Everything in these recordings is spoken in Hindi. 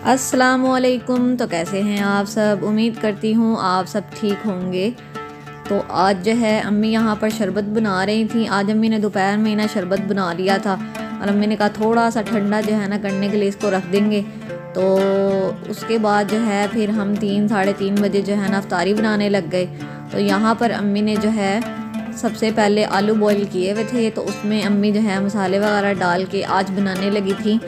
अस्सलामुअलैकुम। तो कैसे हैं आप सब? उम्मीद करती हूँ आप सब ठीक होंगे। तो आज जो है अम्मी यहाँ पर शरबत बना रही थी। आज अम्मी ने दोपहर में ना शरबत बना लिया था और अम्मी ने कहा थोड़ा सा ठंडा जो है ना करने के लिए इसको रख देंगे। तो उसके बाद जो है फिर हम 3 साढ़े 3 बजे जो है ना अफ्तारी बनाने लग गए। तो यहाँ पर अम्मी ने जो है सबसे पहले आलू बॉईल किए हुए थे, तो उसमें अम्मी जो है मसाले वगैरह डाल के आज बनाने लगी थी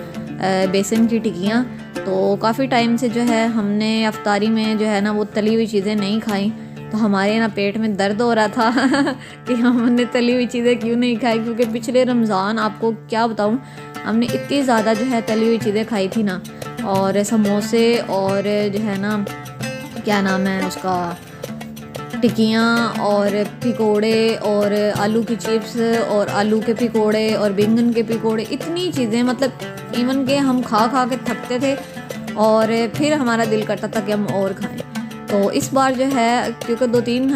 बेसन की टिक्कियाँ। तो काफ़ी टाइम से जो है हमने अफ्तारी में जो है ना वो तली हुई चीज़ें नहीं खाई, तो हमारे ना पेट में दर्द हो रहा था कि हमने तली हुई चीज़ें क्यों नहीं खाई, क्योंकि पिछले रमज़ान आपको क्या बताऊँ हमने इतनी ज़्यादा जो है तली हुई चीज़ें खाई थी ना, और समोसे और जो है ना क्या नाम है उसका टिक्कियाँ और पकोड़े और आलू की चिप्स और आलू के पकोड़े और बैंगन के पकोड़े, इतनी चीज़ें मतलब इवन के हम खा खा के थकते थे और फिर हमारा दिल करता था कि हम और खाएं। तो इस बार जो है क्योंकि 2-3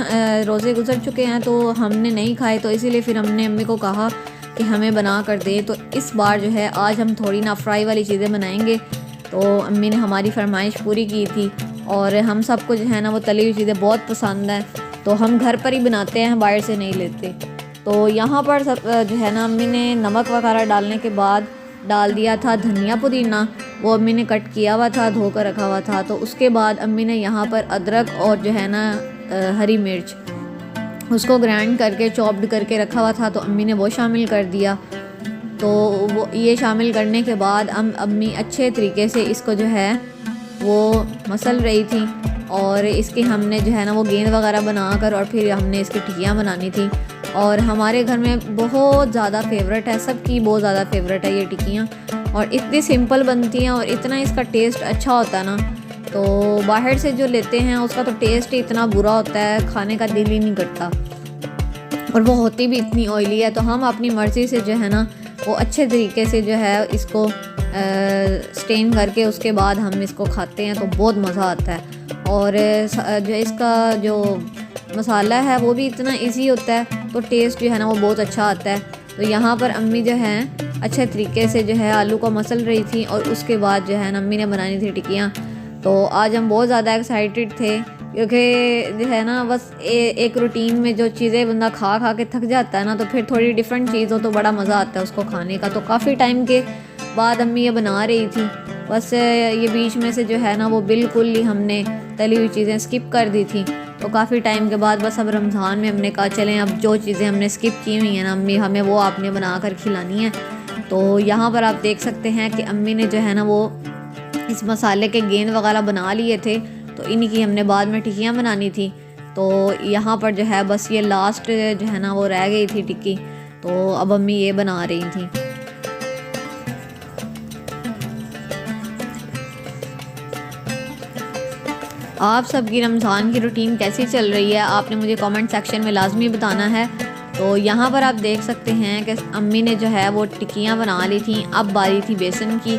रोज़े गुजर चुके हैं तो हमने नहीं खाए, तो इसीलिए फिर हमने अम्मी को कहा कि हमें बना कर दे। तो इस बार जो है आज हम थोड़ी ना फ्राई वाली चीज़ें बनाएंगे। तो अम्मी ने हमारी फरमाइश पूरी की थी और हम सबको जो है ना वो तली हुई चीज़ें बहुत पसंद हैं, तो हम घर पर ही बनाते हैं, बाहर से नहीं लेते। तो यहाँ पर सब जो है ना अम्मी ने नमक वगैरह डालने के बाद डाल दिया था धनिया पुदीना, वो अम्मी ने कट किया हुआ था, धो कर रखा हुआ था। तो उसके बाद अम्मी ने यहाँ पर अदरक और जो है ना हरी मिर्च उसको ग्राइंड करके चॉप्ड करके रखा हुआ था, तो अम्मी ने वो शामिल कर दिया। तो वो ये शामिल करने के बाद अम्मी अच्छे तरीके से इसको जो है वो मसल रही थी और इसकी हमने जो है ना वो गेंद वगैरह बनाकर और फिर हमने इसकी टिक्कियाँ बनानी थी। और हमारे घर में बहुत ज़्यादा फेवरेट है, सबकी बहुत ज़्यादा फेवरेट है ये टिक्कियाँ, और इतनी सिंपल बनती हैं और इतना इसका टेस्ट अच्छा होता है ना। तो बाहर से जो लेते हैं उसका तो टेस्ट ही इतना बुरा होता है, खाने का दिल ही नहीं करता, और वो होती भी इतनी ऑयली है। तो हम अपनी मर्ज़ी से जो है ना वो अच्छे तरीके से जो है इसको स्टेन करके उसके बाद हम इसको खाते हैं तो बहुत मज़ा आता है। और जो इसका जो मसाला है वो भी इतना इजी होता है, तो टेस्ट जो है ना वो बहुत अच्छा आता है। तो यहाँ पर अम्मी जो है अच्छे तरीके से जो है आलू को मसल रही थी और उसके बाद जो है ना अम्मी ने बनानी थी टिक्कियाँ। तो आज हम बहुत ज़्यादा एक्साइटेड थे क्योंकि जो है ना बस एक रूटीन में जो चीज़ें बंदा खा खा के थक जाता है ना, तो फिर थोड़ी डिफरेंट चीज़ हो तो बड़ा मज़ा आता है उसको खाने का। तो काफ़ी टाइम के बाद अम्मी ये बना रही थी, बस ये बीच में से जो है ना वो बिल्कुल ही हमने तली हुई चीज़ें स्किप कर दी थी। तो काफ़ी टाइम के बाद बस अब रमज़ान में हमने कहा चलें अब जो चीज़ें हमने स्किप की हुई हैं ना अम्मी हमें वो आपने बना कर खिलानी है। तो यहाँ पर आप देख सकते हैं कि अम्मी ने जो है ना वो इस मसाले के गेंद वगैरह बना लिए थे, तो इन्हीं की हमने बाद में टिक्कियाँ बनानी थी। तो यहाँ पर जो है बस ये लास्ट जो है ना वो रह गई थी टिक्की, तो अब अम्मी ये बना रही थी। आप सबकी रमज़ान की रूटीन कैसी चल रही है आपने मुझे कमेंट सेक्शन में लाजमी बताना है। तो यहाँ पर आप देख सकते हैं कि अम्मी ने जो है वो टिक्कियाँ बना ली थी, अब बारी थी बेसन की।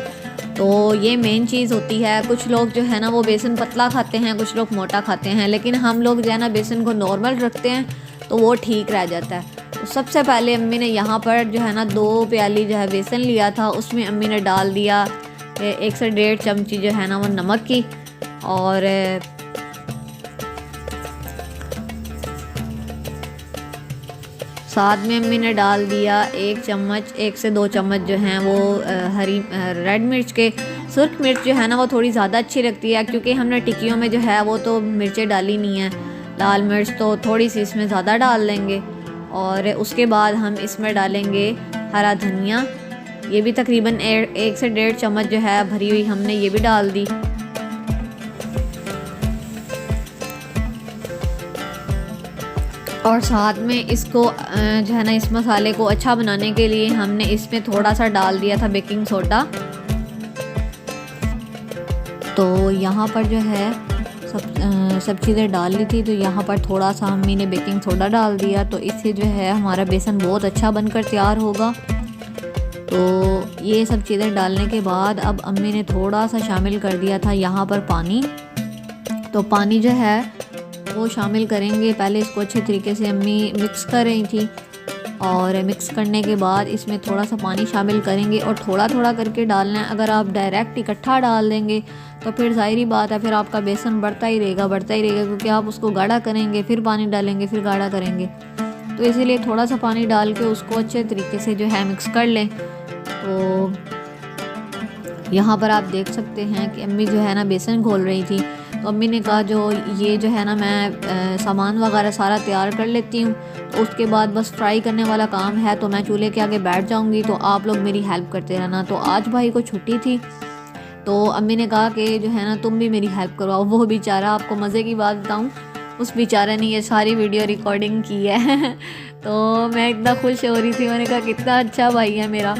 तो ये मेन चीज़ होती है, कुछ लोग जो है ना वो बेसन पतला खाते हैं, कुछ लोग मोटा खाते हैं, लेकिन हम लोग जो है ना बेसन को नॉर्मल रखते हैं तो वो ठीक रह जाता है। तो सबसे पहले अम्मी ने यहाँ पर जो है ना 2 प्याली जो है बेसन लिया था, उसमें अम्मी ने डाल दिया 1 से 1.5 चमची जो है ना वो नमक की, और साथ में अम्मी ने डाल दिया 1 से 2 चम्मच जो हैं वो हरी रेड मिर्च के। सुर्ख मिर्च जो है ना वो थोड़ी ज़्यादा अच्छी लगती है क्योंकि हमने टिक्कियों में जो है वो तो मिर्चें डाली नहीं है, लाल मिर्च तो थोड़ी सी इसमें ज़्यादा डाल देंगे। और उसके बाद हम इसमें डालेंगे हरा धनिया, ये भी तकरीबन 1 से 1.5 चम्मच जो है भरी हुई हमने ये भी डाल दी। और साथ में इसको जो है ना इस मसाले को अच्छा बनाने के लिए हमने इसमें थोड़ा सा डाल दिया था बेकिंग सोडा। तो यहाँ पर जो है सब चीज़ें डाल ली थी, तो यहाँ पर थोड़ा सा अम्मी ने बेकिंग सोडा डाल दिया, तो इससे जो है हमारा बेसन बहुत अच्छा बनकर तैयार होगा। तो ये सब चीज़ें डालने के बाद अब अम्मी ने थोड़ा सा शामिल कर दिया था यहाँ पर पानी। तो पानी जो है वो शामिल करेंगे, पहले इसको अच्छे तरीके से अम्मी मिक्स कर रही थी। और मिक्स करने के बाद इसमें थोड़ा सा पानी शामिल करेंगे और थोड़ा थोड़ा करके डालना है। अगर आप डायरेक्ट इकट्ठा डाल देंगे तो फिर ज़ाहिरी बात है फिर आपका बेसन बढ़ता ही रहेगा क्योंकि आप उसको गाढ़ा करेंगे, फिर पानी डालेंगे, फिर गाढ़ा करेंगे। तो इसीलिए थोड़ा सा पानी डाल के उसको अच्छे तरीके से जो है मिक्स कर लें। तो यहाँ पर आप देख सकते हैं कि अम्मी जो है ना बेसन घोल रही थी। तो अम्मी ने कहा जो ये जो है ना मैं सामान वगैरह सारा तैयार कर लेती हूँ, तो उसके बाद बस फ्राई करने वाला काम है, तो मैं चूल्हे के आगे बैठ जाऊँगी, तो आप लोग मेरी हेल्प करते रहना। तो आज भाई को छुट्टी थी, तो अम्मी ने कहा कि जो है ना तुम भी मेरी हेल्प करवाओ। वो बेचारा, आपको मज़े की बात बताऊँ, उस बेचारे ने ये सारी वीडियो रिकॉर्डिंग की है तो मैं इतना खुश हो रही थी, मैंने कहा कितना अच्छा भाई है मेरा।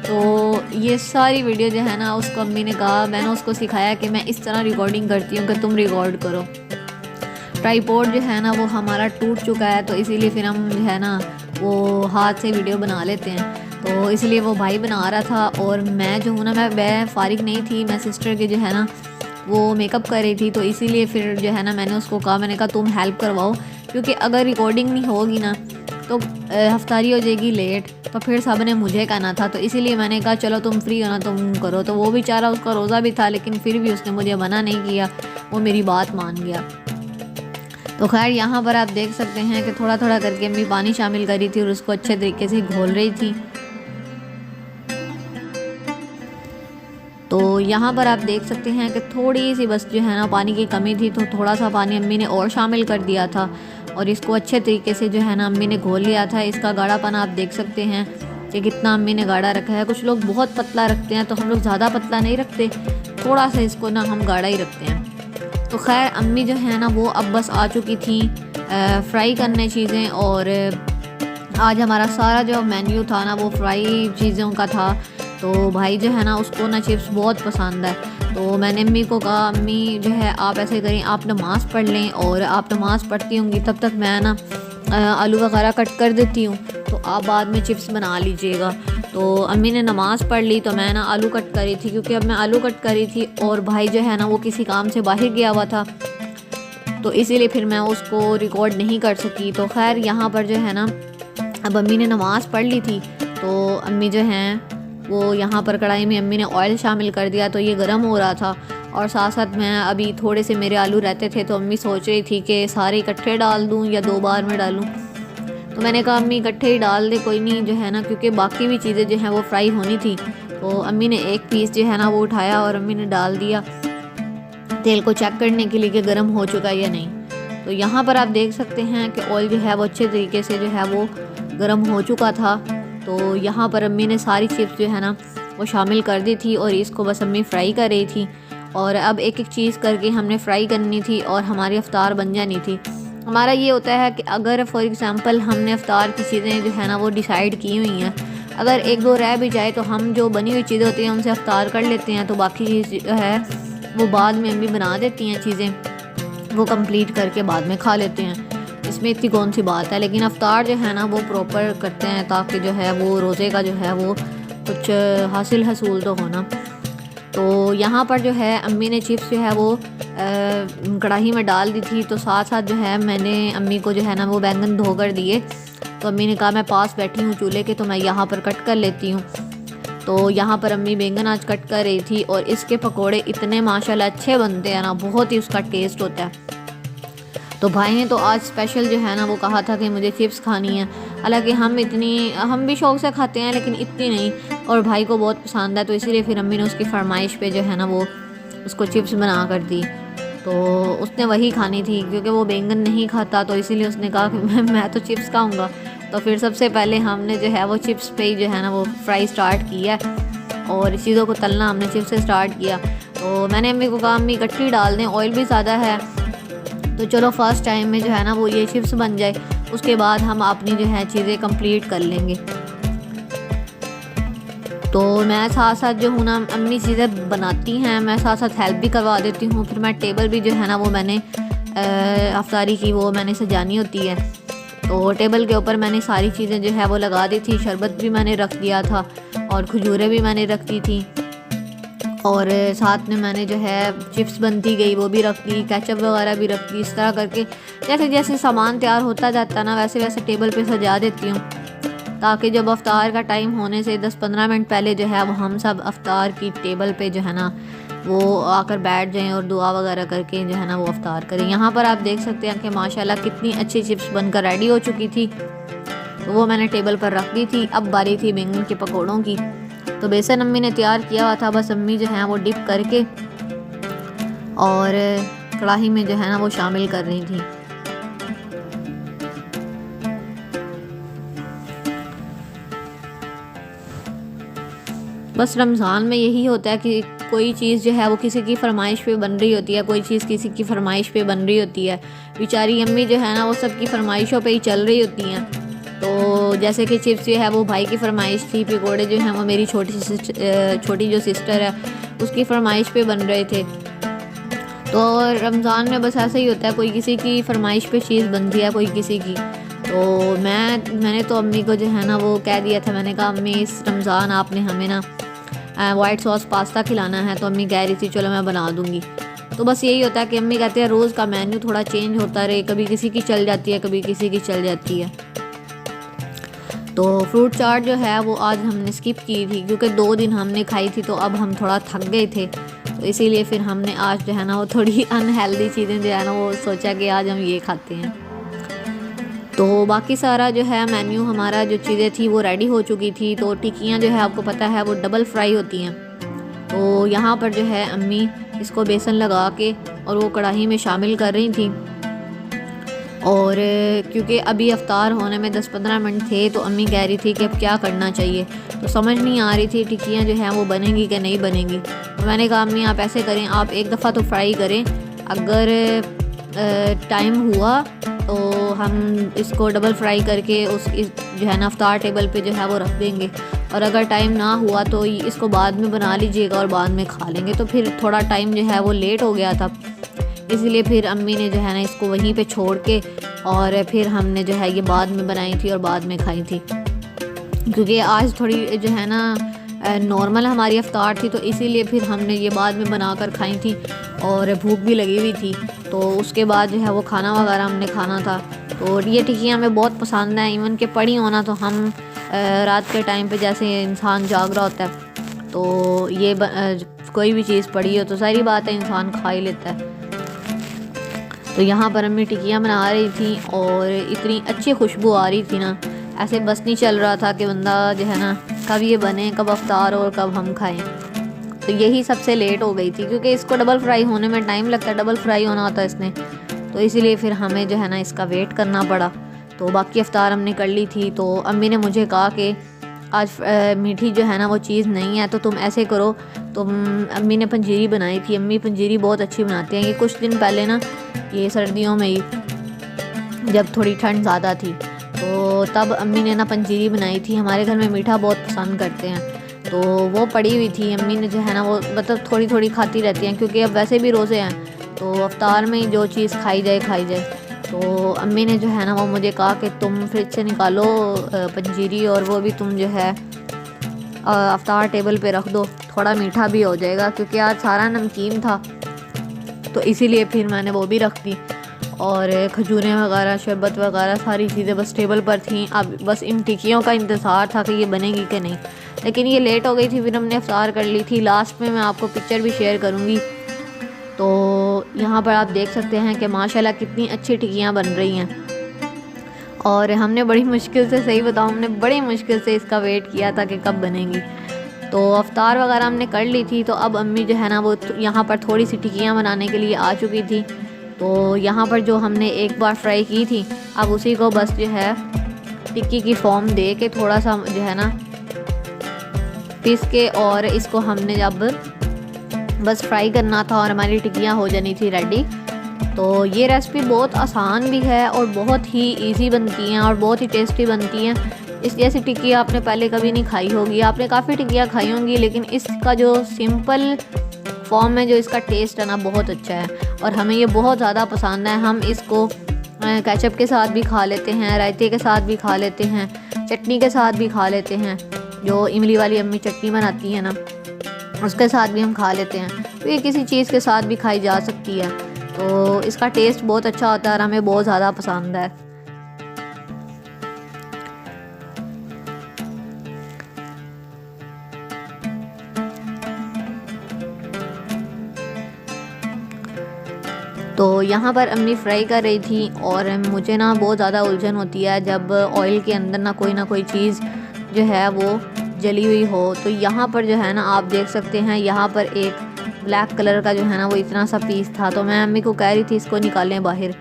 तो ये सारी वीडियो जो है ना उसको अम्मी ने कहा, मैंने उसको सिखाया कि मैं इस तरह रिकॉर्डिंग करती हूँ कि तुम रिकॉर्ड करो। ट्राईपॉड जो है ना वो हमारा टूट चुका है, तो इसीलिए फिर हम जो है ना वो हाथ से वीडियो बना लेते हैं। तो इसलिए वो भाई बना रहा था और मैं जो हूँ ना मैं फारिग नहीं थी, मैं सिस्टर के जो है ना वो मेकअप कर रही थी। तो इसीलिए फिर जो है ना मैंने उसको कहा, मैंने कहा तुम हेल्प करवाओ, क्योंकि अगर रिकॉर्डिंग नहीं होगी ना तो हफ्तारी हो जाएगी लेट, तो फिर सब ने मुझे कहना था। तो इसीलिए मैंने कहा चलो तुम फ्री हो ना तुम करो। तो वो बेचारा, उसका रोज़ा भी था, लेकिन फिर भी उसने मुझे मना नहीं किया, वो मेरी बात मान गया। तो खैर यहाँ पर आप देख सकते हैं कि थोड़ा थोड़ा करके अम्मी पानी शामिल करी थी और उसको अच्छे तरीके से घोल रही थी। तो यहाँ पर आप देख सकते हैं कि थोड़ी सी बस जो है ना पानी की कमी थी, तो थोड़ा सा पानी अम्मी ने और शामिल कर दिया था और इसको अच्छे तरीके से जो है ना अम्मी ने घोल लिया था। इसका गाढ़ापन आप देख सकते हैं कि कितना अम्मी ने गाढ़ा रखा है। कुछ लोग बहुत पतला रखते हैं, तो हम लोग ज़्यादा पतला नहीं रखते, थोड़ा सा इसको ना हम गाढ़ा ही रखते हैं। तो खैर अम्मी जो है ना वो अब बस आ चुकी थी फ्राई करने चीज़ें, और आज हमारा सारा जो मेन्यू था ना वो फ्राई चीज़ों का था। तो भाई जो है ना उसको ना चिप्स बहुत पसंद है, तो मैंने अम्मी को कहा अम्मी जो है आप ऐसे करें, आप नमाज़ पढ़ लें, और आप नमाज़ पढ़ती होंगी तब तक मैं ना आलू वगैरह कट कर देती हूँ, तो आप बाद में चिप्स बना लीजिएगा। तो अम्मी ने नमाज़ पढ़ ली, तो मैं ना आलू कट करी थी, क्योंकि अब मैं आलू कट करी थी और भाई जो है ना वो किसी काम से बाहर गया हुआ था, तो इसीलिए फिर मैं उसको रिकॉर्ड नहीं कर सकी। तो खैर यहाँ पर जो है ना अब अम्मी ने नमाज़ पढ़ ली थी, तो अम्मी जो हैं वो यहाँ पर कढ़ाई में अम्मी ने ऑयल शामिल कर दिया, तो ये गर्म हो रहा था। और साथ साथ मैं अभी थोड़े से मेरे आलू रहते थे, तो अम्मी सोच रही थी कि सारे इकट्ठे डाल दूँ या 2 बार में डालूँ। तो मैंने कहा अम्मी इकट्ठे ही डाल दे, कोई नहीं जो है ना, क्योंकि बाकी भी चीज़ें जो हैं वो फ्राई होनी थी। तो अम्मी ने एक पीस जो है ना वो उठाया और अम्मी ने डाल दिया तेल को चेक करने के लिए कि गर्म हो चुका है या नहीं। तो यहाँ पर आप देख सकते हैं कि ऑयल जो है वो अच्छे तरीके से जो है वो गर्म हो चुका था। तो यहाँ पर अम्मी ने सारी चिप्स जो है ना वो शामिल कर दी थी और इसको बस अम्मी फ्राई कर रही थी। और अब एक एक चीज़ करके हमने फ्राई करनी थी और हमारी अफ्तार बन जानी थी। हमारा ये होता है कि अगर फॉर एग्ज़ाम्पल हमने अफ्तार की चीज़ें जो है ना वो डिसाइड की हुई हैं, अगर 1-2 रह भी जाए तो हम जो बनी हुई चीज़ें होती हैं उनसे अफ्तार कर लेते हैं, तो बाकी चीज़ जो है वो बाद में अम्मी बना देती हैं, चीज़ें वो कंप्लीट करके बाद में खा लेते हैं। इसमें इतनी कौन सी बात है, लेकिन अफ्तार जो है ना वो प्रॉपर करते हैं ताकि जो है वो रोज़े का जो है वो कुछ हासिल हसूल तो होना। तो यहाँ पर जो है अम्मी ने चिप्स जो है वो कढ़ाई में डाल दी थी, तो साथ साथ जो है मैंने अम्मी को जो है ना वो बैंगन धो कर दिए। तो अम्मी ने कहा मैं पास बैठी हूँ चूल्हे के, तो मैं यहाँ पर कट कर लेती हूँ। तो यहाँ पर अम्मी बैंगन आज कट कर रही थी और इसके पकोड़े इतने माशाल्लाह अच्छे बनते हैं ना, बहुत ही उसका टेस्ट होता है। तो भाई ने तो आज स्पेशल जो है ना वो कहा था कि मुझे चिप्स खानी है, हालांकि हम भी शौक़ से खाते हैं लेकिन इतनी नहीं, और भाई को बहुत पसंद है, तो इसीलिए फिर अम्मी ने उसकी फरमाइश पे जो है ना वो उसको चिप्स बना कर दी। तो उसने वही खानी थी क्योंकि वो बैंगन नहीं खाता, तो इसीलिए उसने कहा कि मैं तो चिप्स खाऊंगा। तो फिर सबसे पहले हमने जो है वो चिप्स पे ही जो है ना वो फ्राई स्टार्ट किया और चीज़ों को तलना हमने चिप्स से स्टार्ट किया। तो मैंने अम्मी को कहा अम्मी इकट्ठी डाल दें, ऑयल भी ज़्यादा है, तो चलो फर्स्ट टाइम में जो है ना वो ये चिप्स बन जाए, उसके बाद हम अपनी जो है चीज़ें कंप्लीट कर लेंगे। तो मैं साथ साथ जो हूँ ना अम्मी चीज़ें बनाती हैं, मैं साथ साथ हेल्प भी करवा देती हूँ। फिर मैं टेबल भी जो है ना वो मैंने अफ्तारी की वो मैंने सजानी होती है, तो टेबल के ऊपर मैंने सारी चीज़ें जो है वो लगा दी थी। शरबत भी मैंने रख दिया था और खजूरें भी मैंने रख दी थी, और साथ में मैंने जो है चिप्स बनती गई वो भी रख दी, केचप वगैरह भी रख दी। इस तरह करके जैसे जैसे सामान तैयार होता जाता ना वैसे वैसे टेबल पे सजा देती हूँ। ताकि जब अफ्तार का टाइम होने से 10-15 मिनट पहले जो है वो हम सब अफ्तार की टेबल पे जो है ना वो आकर बैठ जाएं और दुआ वगैरह करके जो है ना वो अफ्तार करें। यहाँ पर आप देख सकते हैं कि माशाल्लाह कितनी अच्छी चिप्स बनकर रेडी हो चुकी थी। तो वो मैंने टेबल पर रख दी थी। अब बारी थी बैंगन के पकौड़ों की। तो बेसन अम्मी ने तैयार किया हुआ था, बस अम्मी जो है वो डिप करके और कढ़ाई में जो है ना वो शामिल कर रही थी। बस रमज़ान में यही होता है कि कोई चीज़ जो है वो किसी की फरमाइश पे बन रही होती है, कोई चीज़ किसी की फरमाइश पे बन रही होती है। बेचारी अम्मी जो है ना वो सबकी फरमाइशों पे ही चल रही होती हैं। तो जैसे कि चिप्स जो है वो भाई की फरमाइश थी, पकौड़े जो हैं वो मेरी छोटी जो सिस्टर है उसकी फरमाइश पे बन रहे थे। तो रमज़ान में बस ऐसा ही होता है, कोई किसी की फरमाइश पे चीज़ बनती है, कोई किसी की। तो मैंने तो अम्मी को जो है ना वो कह दिया था, मैंने कहा अम्मी इस रमज़ान आपने हमें ना वाइट सॉस पास्ता खिलाना है। तो अम्मी कह रही थी चलो मैं बना दूँगी। तो बस यही होता है कि अम्मी कहते हैं रोज़ का मेन्यू थोड़ा चेंज होता रहे, कभी किसी की चल जाती है, कभी किसी की चल जाती है। तो फ्रूट चाट जो है वो आज हमने स्किप की थी क्योंकि 2 दिन हमने खाई थी, तो अब हम थोड़ा थक गए थे। तो इसीलिए फिर हमने आज जो है ना वो थोड़ी अनहेल्दी चीज़ें जो है ना वो सोचा कि आज हम ये खाते हैं। तो बाकी सारा जो है मेन्यू हमारा जो चीज़ें थी वो रेडी हो चुकी थी। तो टिक्कियाँ जो है आपको पता है वो डबल फ्राई होती हैं। तो यहाँ पर जो है अम्मी इसको बेसन लगा के और वो कढ़ाई में शामिल कर रही थी। और क्योंकि अभी अफ्तार होने में 10-15 मिनट थे तो अम्मी कह रही थी कि अब क्या करना चाहिए। तो समझ नहीं आ रही थी टिक्कियाँ जो हैं वो बनेंगी कि नहीं बनेंगी। तो मैंने कहा अम्मी आप ऐसे करें, आप एक दफ़ा तो फ्राई करें, अगर टाइम हुआ तो हम इसको डबल फ्राई करके जो है ना अफ्तार टेबल पे जो है वो रख देंगे, और अगर टाइम ना हुआ तो इसको बाद में बना लीजिएगा और बाद में खा लेंगे। तो फिर थोड़ा टाइम जो है वो लेट हो गया था, इसलिए फिर अम्मी ने जो है ना इसको वहीं पे छोड़ के और फिर हमने जो है ये बाद में बनाई थी और बाद में खाई थी। क्योंकि आज थोड़ी जो है ना नॉर्मल हमारी अफ्तार थी, तो इसीलिए फिर हमने ये बाद में बना कर खाई थी और भूख भी लगी हुई थी। तो उसके बाद जो है वो खाना वगैरह हमने खाना था। तो ये टिक्कियाँ हमें बहुत पसंद है। इवन के पड़ी होना तो हम रात के टाइम पे जैसे इंसान जाग रहा होता है तो ये कोई भी चीज़ पड़ी हो तो सारी बात है इंसान खा ही लेता है। तो यहाँ पर अम्मी टिक्कियाँ बना रही थी और इतनी अच्छी खुशबू आ रही थी ना, ऐसे बस नहीं चल रहा था कि बंदा जो है ना कब ये बने, कब अफ्तार और कब हम खाएं। तो यही सबसे लेट हो गई थी क्योंकि इसको डबल फ्राई होने में टाइम लगता है, डबल फ्राई होना होता है इसने, तो इसीलिए फिर हमें जो है ना इसका वेट करना पड़ा। तो बाकी अफ्तार हमने कर ली थी। तो अम्मी ने मुझे कहा कि आज मीठी जो है ना वो चीज़ नहीं है, तो तुम ऐसे करो, तुम अम्मी ने पंजीरी बनाई थी। अम्मी पंजीरी बहुत अच्छी बनाती हैं। ये कुछ दिन पहले ना ये सर्दियों में ही जब थोड़ी ठंड ज़्यादा थी तो तब अम्मी ने ना पंजीरी बनाई थी। हमारे घर में मीठा बहुत पसंद करते हैं, तो वो पड़ी हुई थी। अम्मी ने जो है ना वो मतलब थोड़ी थोड़ी खाती रहती हैं क्योंकि अब वैसे भी रोज़े हैं, तो अफ्तार में जो चीज़ खाई जाए। तो अम्मी ने जो है ना वो मुझे कहा कि तुम फ्रिज से निकालो पंजीरी और वो भी तुम जो है अफ्तार टेबल पे रख दो, थोड़ा मीठा भी हो जाएगा क्योंकि आज सारा नमकीन था, तो इसीलिए फिर मैंने वो भी रख दी। और खजूरें वगैरह, शरबत वगैरह सारी चीज़ें बस टेबल पर थी। अब बस इन टिक्कियों का इंतज़ार था कि ये बनेगी कि नहीं, लेकिन ये लेट हो गई थी। फिर हमने अफ्तार कर ली थी। लास्ट में मैं आपको पिक्चर भी शेयर करूँगी। तो यहाँ पर आप देख सकते हैं कि माशाल्लाह कितनी अच्छी टिक्कियाँ बन रही हैं। और हमने बड़ी मुश्किल से, सही बताऊँ, हमने बड़ी मुश्किल से इसका वेट किया था कि कब बनेगी। तो अफ्तार वगैरह हमने कर ली थी। तो अब अम्मी जो है ना वो यहाँ पर थोड़ी सी टिक्कियाँ बनाने के लिए आ चुकी थी। तो यहाँ पर जो हमने एक बार फ्राई की थी, अब उसी को बस जो है टिक्की की फॉर्म दे के थोड़ा सा जो है ना पीस के और इसको हमने जब बस फ्राई करना था और हमारी टिक्कियाँ हो जानी थी रेडी। तो ये रेसिपी बहुत आसान भी है और बहुत ही इजी बनती हैं और बहुत ही टेस्टी बनती हैं। इस जैसी टिक्की आपने पहले कभी नहीं खाई होगी। आपने काफ़ी टिक्कियाँ खाई होंगी, लेकिन इसका जो सिंपल फॉर्म में जो इसका टेस्ट है ना बहुत अच्छा है और हमें ये बहुत ज़्यादा पसंद है। हम इसको केचप के साथ भी खा लेते हैं, रायते के साथ भी खा लेते हैं, चटनी के साथ भी खा लेते हैं। जो इमली वाली अम्मी चटनी बनाती है ना उसके साथ भी हम खा लेते हैं। तो ये किसी चीज़ के साथ भी खाई जा सकती है। तो इसका टेस्ट बहुत अच्छा होता है और हमें बहुत ज़्यादा पसंद है। तो यहाँ पर अम्मी फ्राई कर रही थी और मुझे ना बहुत ज़्यादा उलझन होती है जब ऑयल के अंदर ना कोई चीज़ जो है वो जली हुई हो। तो यहाँ पर जो है ना आप देख सकते हैं, यहाँ पर एक ब्लैक कलर का जो है ना वो इतना सा पीस था। तो मैं अम्मी को कह रही थी इसको निकालें बाहर,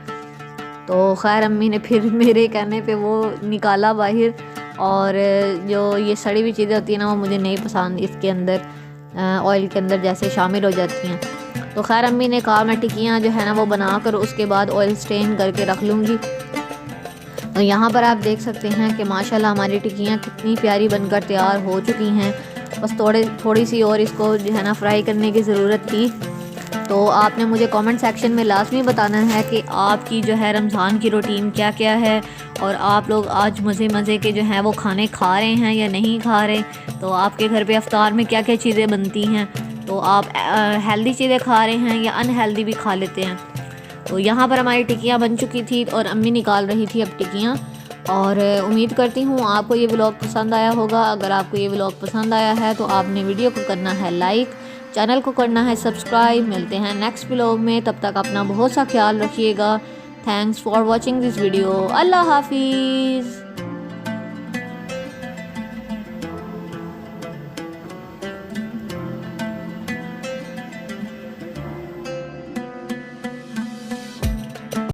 तो खैर अम्मी ने फिर मेरे कहने पे वो निकाला बाहर। और जो ये सड़ी हुई चीज़ें होती हैं ना वो मुझे नहीं पसंद, इसके अंदर ऑयल के अंदर जैसे शामिल हो जाती हैं। तो खैर अम्मी ने कहा मैं टिक्कियाँ जो है ना वो बना कर उसके बाद ऑयल स्टेन करके रख लूँगी। तो यहाँ पर आप देख सकते हैं कि माशाल्लाह हमारी टिक्कियाँ कितनी प्यारी बनकर तैयार हो चुकी हैं। बस थोड़ी सी और इसको जो है ना फ्राई करने की ज़रूरत थी। तो आपने मुझे कमेंट सेक्शन में लाजमी बताना है कि आपकी जो है रमज़ान की रूटीन क्या क्या है और आप लोग आज मज़े के जो हैं वो खाने खा रहे हैं या नहीं खा रहे। तो आपके घर पे इफ्तार में क्या क्या चीज़ें बनती हैं, तो आप हेल्दी चीज़ें खा रहे हैं या अनहेल्दी भी खा लेते हैं। तो यहाँ पर हमारी टिक्कियाँ बन चुकी थी और अम्मी निकाल रही थी अब टिक्कियाँ। और उम्मीद करती हूँ आपको ये व्लॉग पसंद आया होगा। अगर आपको ये व्लॉग पसंद आया है तो आपने वीडियो को करना है लाइक, चैनल को करना है सब्सक्राइब। मिलते हैं नेक्स्ट व्लॉग में, तब तक अपना बहुत सा ख्याल रखिएगा। Thanks for watching this video. अल्लाह हाफिज़।